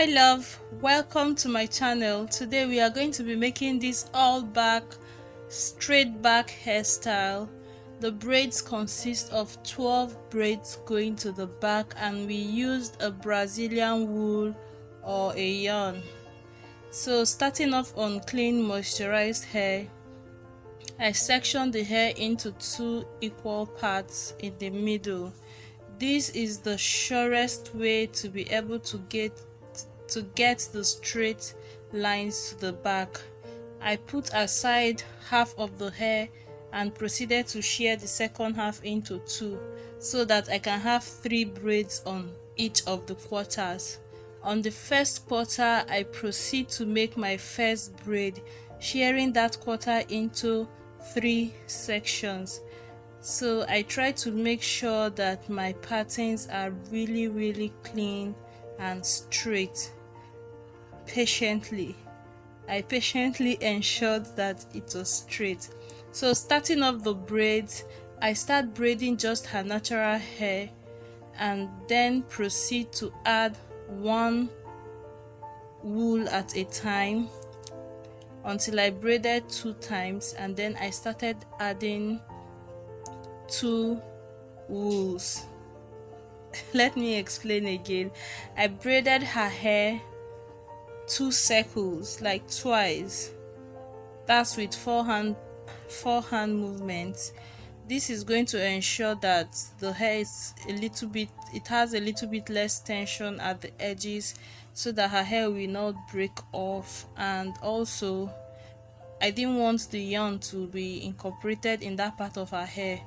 Hi love, welcome to my channel. Today we are going to be making this all back straight back hairstyle. The braids consist of 12 braids going to the back, and we used a Brazilian wool or a yarn. So starting off on clean moisturized hair, I sectioned the hair into two equal parts in the middle. This is the surest way to be able to get the straight lines to the back. I put aside half of the hair and proceeded to shear the second half into two so that I can have 3 braids on each of the quarters. On the first quarter, I proceed to make my first braid, shearing that quarter into 3 sections. So I try to make sure that my patterns are really clean and straight. I patiently ensured that it was straight. So starting off the braids, I start braiding just her natural hair and then proceed to add one wool at a time until I braided 2 times, and then I started adding 2 wools. Let me explain again. I braided her hair 2 circles, like twice. That's with forehand movements. This is going to ensure that the hair is it has a little bit less tension at the edges, so that her hair will not break off. And also, I didn't want the yarn to be incorporated in that part of her hair.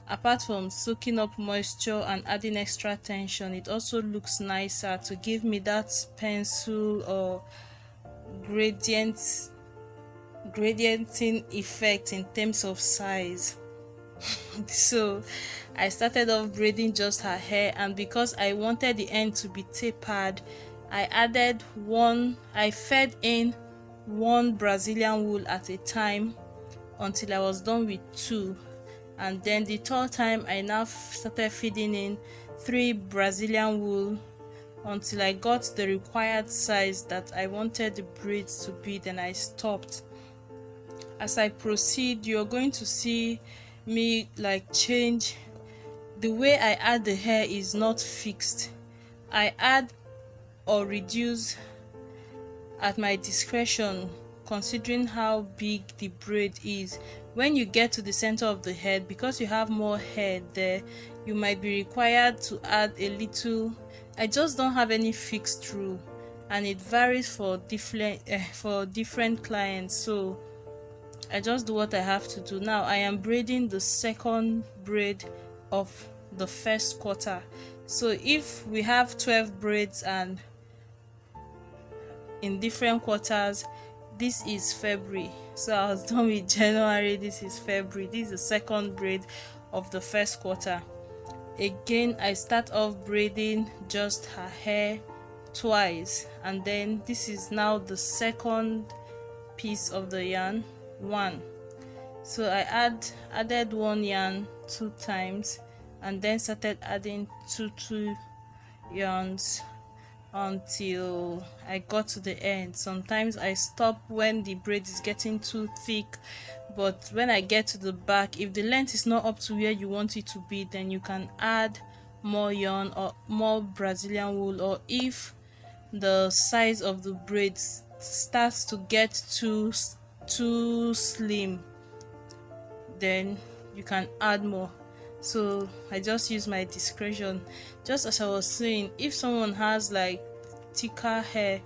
Apart from soaking up moisture and adding extra tension, it also looks nicer to give me that pencil or gradienting effect in terms of size. So I started off braiding just her hair, and because I wanted the end to be tapered, I fed in 1 Brazilian wool at a time until I was done with 2. And then the third time, I now started feeding in 3 Brazilian wool until I got the required size that I wanted the braids to be. Then I stopped. As I proceed, you're going to see me change. The way I add the hair is not fixed. I add or reduce at my discretion, considering how big the braid is. When you get to the center of the head, because you have more hair there, you might be required to add a little. I just don't have any fixed rule, and it varies for different clients, so I just do what I have to do. Now I am braiding the second braid of the first quarter. So if we have 12 braids and in different quarters, this is February, so I was done with January. This is February. This is the second braid of the first quarter. Again, I start off braiding just her hair twice, and then this is now the second piece of the yarn, 1. So I added 1 yarn 2 times, and then started adding 2 yarns until I got to the end. Sometimes I stop when the braid is getting too thick, but when I get to the back, if the length is not up to where you want it to be, then you can add more yarn or more Brazilian wool. Or if the size of the braid starts to get too slim, then you can add more. So I just use my discretion. Just as I was saying, if someone has thicker hair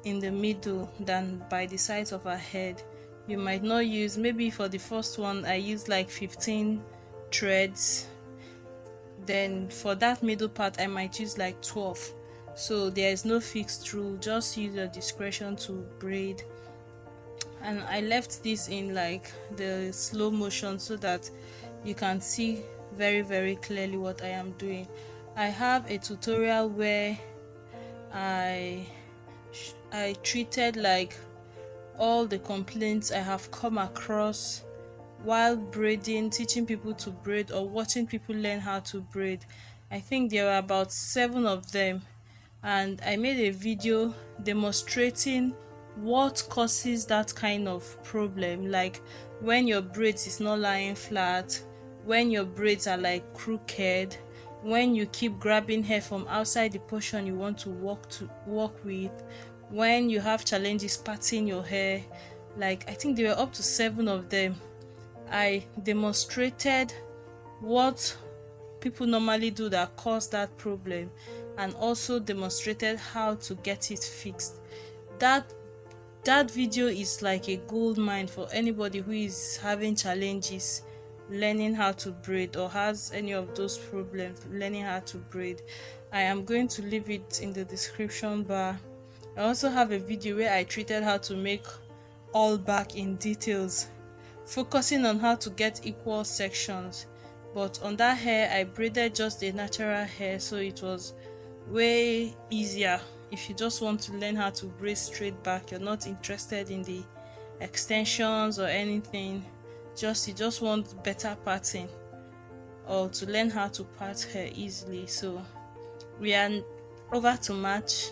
in the middle than by the sides of her head, you might not use. Maybe for the first one I used 15 threads, then for that middle part I might use 12. So there is no fixed rule, just use your discretion to braid. And I left this in the slow motion so that you can see very clearly what I am doing. I have a tutorial where I treated all the complaints I have come across while braiding, teaching people to braid or watching people learn how to braid. I think there were about 7 of them. and I made a video demonstrating what causes that kind of problem, like when your braids is not lying flat, when your braids are like crooked, when you keep grabbing hair from outside the portion you want to work with, when you have challenges parting your hair. Like, I think there were up to 7 of them. I demonstrated what people normally do that cause that problem, and also demonstrated how to get it fixed. That video is like a gold mine for anybody who is having challenges learning how to braid, or has any of those problems learning how to braid. I am going to leave it in the description bar. I also have a video where I treated how to make all back in details, focusing on how to get equal sections. But on that hair I braided just a natural hair, so it was way easier. If you just want to learn how to braid straight back, you're not interested in the extensions or anything, you just want better parting, or to learn how to part hair easily. So we are over to March.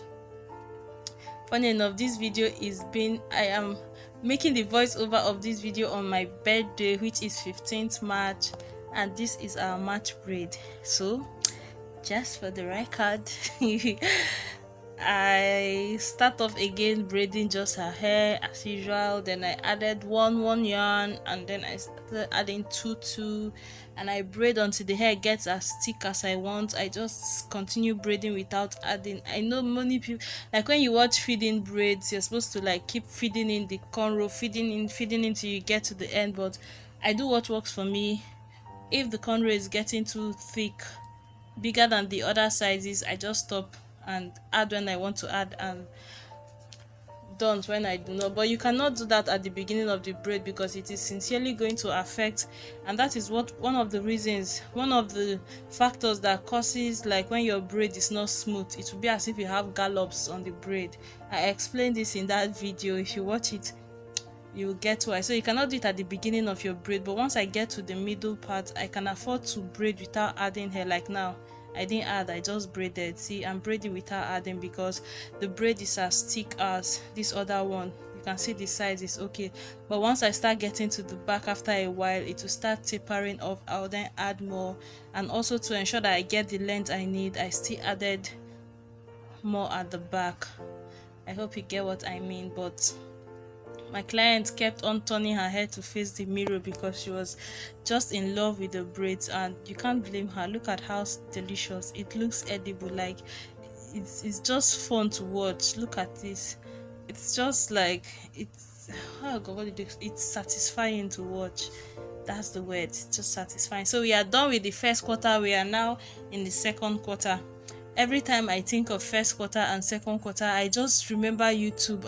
Funny enough, this video I am making the voiceover of this video on my birthday, which is 15th March, and this is our March braid. So just for the record, I start off again braiding just her hair as usual. Then I added one yarn, and then I started adding two, and I braid until the hair gets as thick as I want. I just continue braiding without adding. I know many people, like when you watch feeding braids, you're supposed to like keep feeding in the cornrow, feeding in till you get to the end, but I do what works for me. If the cornrow is getting too thick, bigger than the other sizes, I just stop and add when I want to add, and don't when I do not. But you cannot do that at the beginning of the braid, because it is sincerely going to affect, and that is what one of the factors that causes, like when your braid is not smooth, it will be as if you have gallops on the braid. I explained this in that video. If you watch it, you will get why. So you cannot do it at the beginning of your braid, but once I get to the middle part, I can afford to braid without adding hair. Like now, I didn't add, I just braided. See, I'm braiding without adding because the braid is as thick as this other one. You can see the size is okay, but once I start getting to the back, after a while it will start tapering off. I'll then add more, and also to ensure that I get the length I need, I still added more at the back. I hope you get what I mean. But my client kept on turning her head to face the mirror because she was just in love with the braids, and you can't blame her. Look at how delicious it looks, edible. Like, it's just fun to watch. Look at this. It's just like, it's, oh god, what it's satisfying to watch. That's the word. It's just satisfying. So we are done with the first quarter. We are now in the second quarter. Every time I think of first quarter and second quarter, I just remember YouTube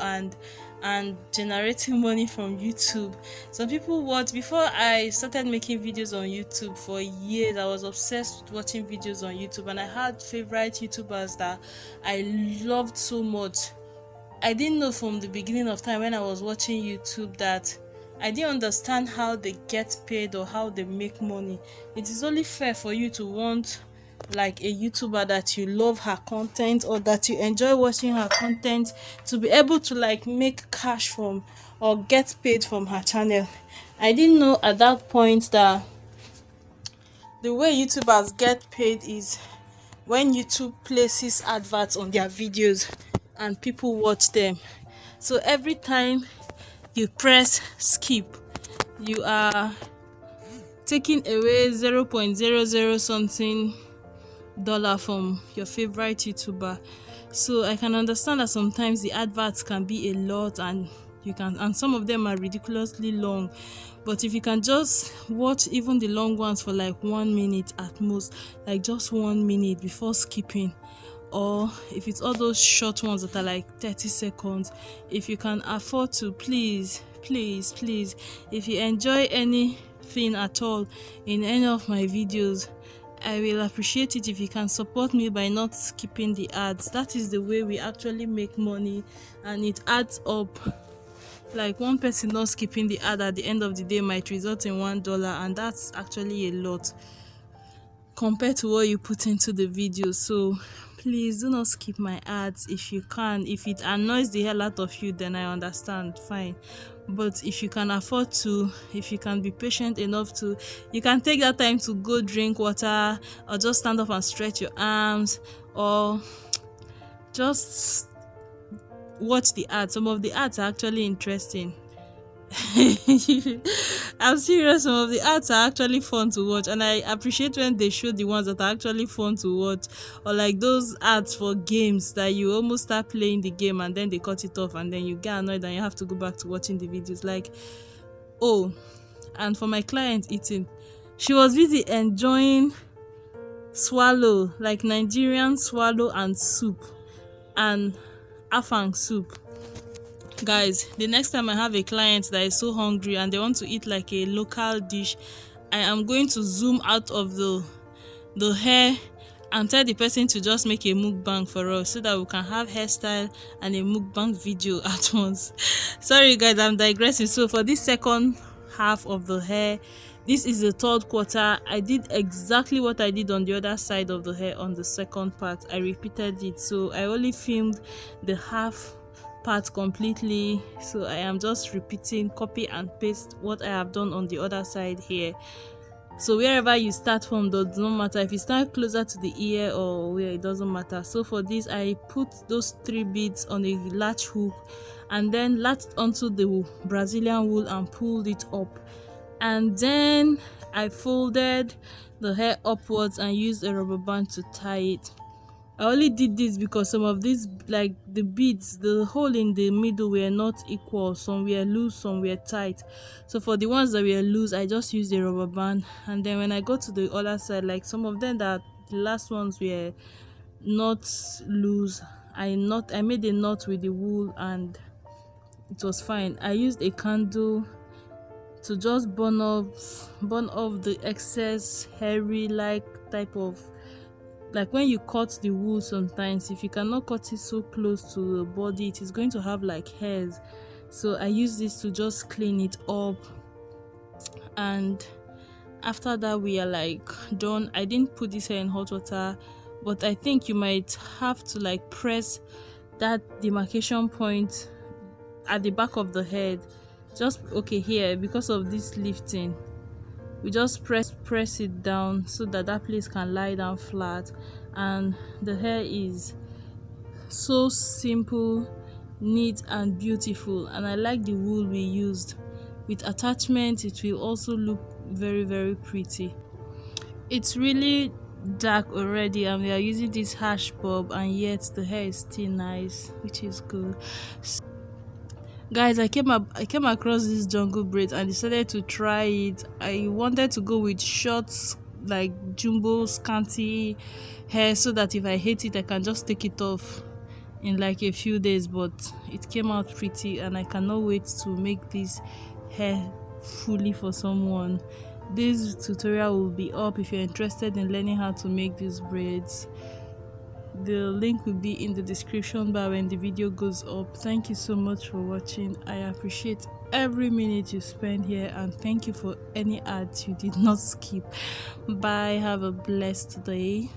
and generating money from YouTube. Some people watch. Before I started making videos on YouTube, for years I was obsessed with watching videos on YouTube, and I had favorite YouTubers that I loved so much. I didn't know from the beginning of time when I was watching YouTube that I didn't understand how they get paid or how they make money. It is only fair for you to want like a YouTuber that you love her content, or that you enjoy watching her content, to be able to like make cash from or get paid from her channel. I didn't know at that point that the way YouTubers get paid is when YouTube places adverts on their videos and people watch them. So every time you press skip, you are taking away 0.00 something dollar from your favorite YouTuber. So I can understand that sometimes the adverts can be a lot, and some of them are ridiculously long. But if you can just watch even the long ones for like 1 minute at most, like just 1 minute before skipping, or if it's all those short ones that are like 30 seconds, if you can afford to, please, if you enjoy anything at all in any of my videos, I will appreciate it if you can support me by not skipping the ads. That is the way we actually make money, and it adds up. Like, one person not skipping the ad at the end of the day might result in $1, and that's actually a lot compared to what you put into the video. So please do not skip my ads if you can. If it annoys the hell out of you, then I understand, fine. But if you can afford to, if you can be patient enough to, you can take that time to go drink water, or just stand up and stretch your arms, or just watch the ads. Some of the ads are actually interesting. I'm serious, some of the ads are actually fun to watch, and I appreciate when they show the ones that are actually fun to watch, or like those ads for games that you almost start playing the game and then they cut it off and then you get annoyed and you have to go back to watching the videos. Like, oh, and for my client eating, she was busy enjoying swallow, like Nigerian swallow and soup, and afang soup. Guys, the next time I have a client that is so hungry and they want to eat like a local dish, I am going to zoom out of the hair and tell the person to just make a mukbang for us, so that we can have hairstyle and a mukbang video at once. Sorry guys, I'm digressing. So for this second half of the hair, this is the third quarter. I did exactly what I did on the other side of the hair on the second part. I repeated it, so I only filmed the half part completely, so I am just repeating, copy and paste what I have done on the other side here. So wherever you start from does not matter. If you start closer to the ear or where, it doesn't matter. So for this, I put those 3 beads on a latch hook and then latched onto the Brazilian wool and pulled it up, and then I folded the hair upwards and used a rubber band to tie it. I only did this because some of these, like the beads, the hole in the middle were not equal. Some were loose, some were tight. So for the ones that were loose, I just used a rubber band. And then when I got to the other side, like some of them, that the last ones were not loose, I made a knot with the wool and it was fine. I used a candle to just burn off the excess hairy like type of, like when you cut the wool, sometimes if you cannot cut it so close to the body, it is going to have like hairs. So I use this to just clean it up, and after that we are like done. I didn't put this hair in hot water, but I think you might have to like press that demarcation point at the back of the head, just okay here, because of this lifting. We just press it down so that that place can lie down flat, and the hair is so simple, neat and beautiful. And I like the wool we used. With attachment, it will also look very, very pretty. It's really dark already and we are using this hash bob, and yet the hair is still nice, which is good. Guys, I came across this jungle braid and decided to try it. I wanted to go with short, like jumbo scanty hair, so that if I hate it I can just take it off in like a few days, but it came out pretty and I cannot wait to make this hair fully for someone. This tutorial will be up if you're interested in learning how to make these braids. The link will be in the description bar when the video goes up. Thank you so much for watching. I appreciate every minute you spend here, and thank you for any ads you did not skip. Bye. Have a blessed day.